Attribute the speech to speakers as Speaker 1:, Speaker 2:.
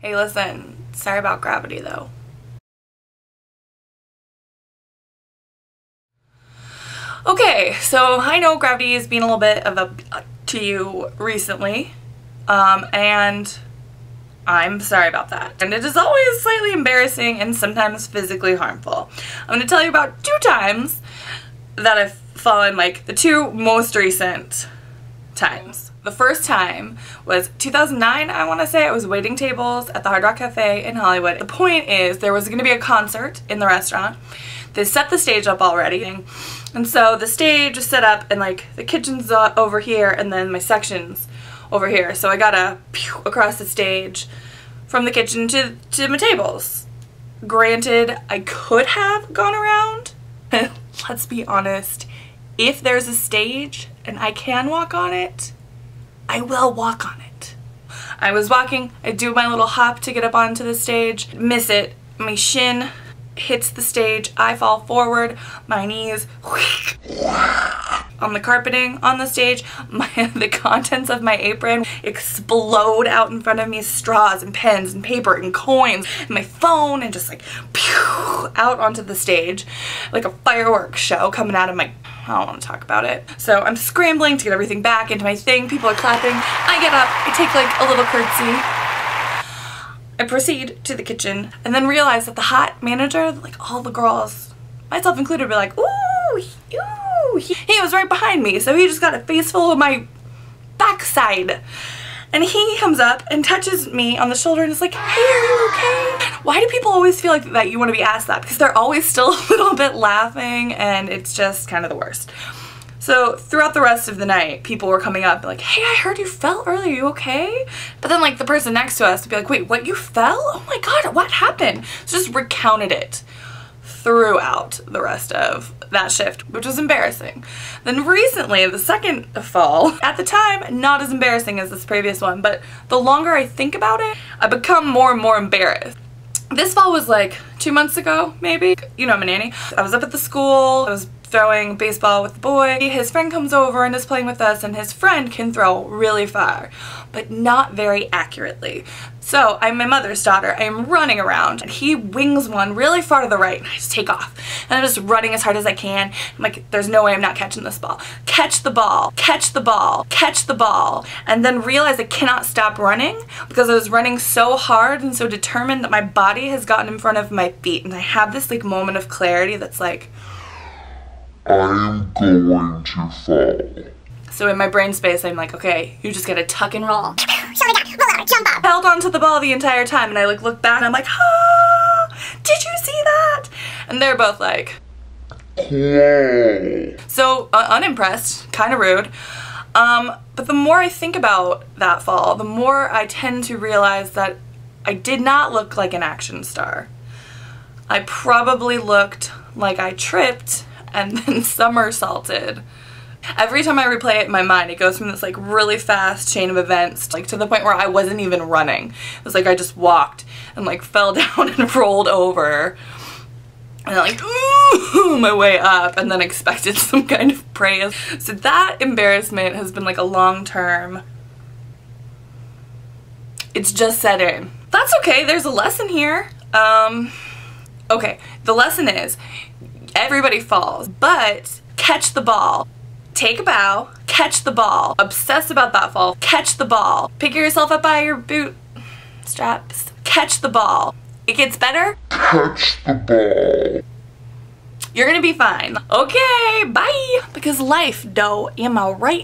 Speaker 1: Hey, listen, sorry about gravity though. Okay, so I know gravity has been a little bit of a to you recently, and I'm sorry about that. And it is always slightly embarrassing and sometimes physically harmful. I'm going to tell you about 2 times that I've fallen, like the 2 most recent times. The first time was 2009, I want to say. I was waiting tables at the Hard Rock Cafe in Hollywood. The point is there was going to be a concert in the restaurant. They set the stage up already, and so the stage is set up and like the kitchen's over here and then my section's over here. So I gotta pew across the stage from the kitchen to my tables. Granted, I could have gone around. Let's be honest, if there's a stage and I can walk on it, I will walk on it. I was walking, I do my little hop to get up onto the stage, miss it, my shin hits the stage, I fall forward, my knees on the carpeting on the stage, the contents of my apron explode out in front of me, straws and pens and paper and coins and my phone, and just like pew out onto the stage like a fireworks show coming out of my, I don't want to talk about it. So I'm scrambling to get everything back into my thing, people are clapping, I get up, I take like a little curtsy, I proceed to the kitchen and then realize that the hot manager, like all the girls, myself included, were like, ooh, ooh. He was right behind me, so he just got a face full of my backside. And he comes up and touches me on the shoulder and is like, hey, are you okay? Why do people always feel like that you want to be asked that? Because they're always still a little bit laughing and it's just kind of the worst. So throughout the rest of the night, people were coming up like, hey, I heard you fell earlier, you okay? But then like the person next to us would be like, wait, what, you fell? Oh my God, what happened? So just recounted it throughout the rest of that shift, which was embarrassing. Then recently, the second fall, at the time, not as embarrassing as this previous one, but the longer I think about it, I become more and more embarrassed. This fall was like 2 months ago, maybe. You know, I'm a nanny. I was up at the school, I was throwing baseball with the boy. His friend comes over and is playing with us, and his friend can throw really far, but not very accurately. So I'm my mother's daughter. I am running around and he wings one really far to the right and I just take off. And I'm just running as hard as I can. I'm like, there's no way I'm not catching this ball. Catch the ball, catch the ball, catch the ball. And then realize I cannot stop running because I was running so hard and so determined that my body has gotten in front of my feet. And I have this like moment of clarity that's like, I'm going to fall. So in my brain space, I'm like, okay, you just gotta tuck and roll. Shoulder down, roll out, jump up. Held onto the ball the entire time, and I like look back and I'm like, ah, did you see that? And they're both like, yeah. So unimpressed, kind of rude. But the more I think about that fall, the more I tend to realize that I did not look like an action star. I probably looked like I tripped and then somersaulted. Every time I replay it in my mind, it goes from this like really fast chain of events like to the point where I wasn't even running. It was like I just walked and like fell down and rolled over and like ooh, my way up and then expected some kind of praise. So that embarrassment has been like a long term. It's just set in. That's okay, there's a lesson here. Okay, the lesson is everybody falls, but catch the ball. Take a bow, catch the ball, obsess about that fall, catch the ball, pick yourself up by your boot straps, catch the ball. It gets better, catch the ball. You're gonna be fine. Okay, bye. Because life, though, am I right?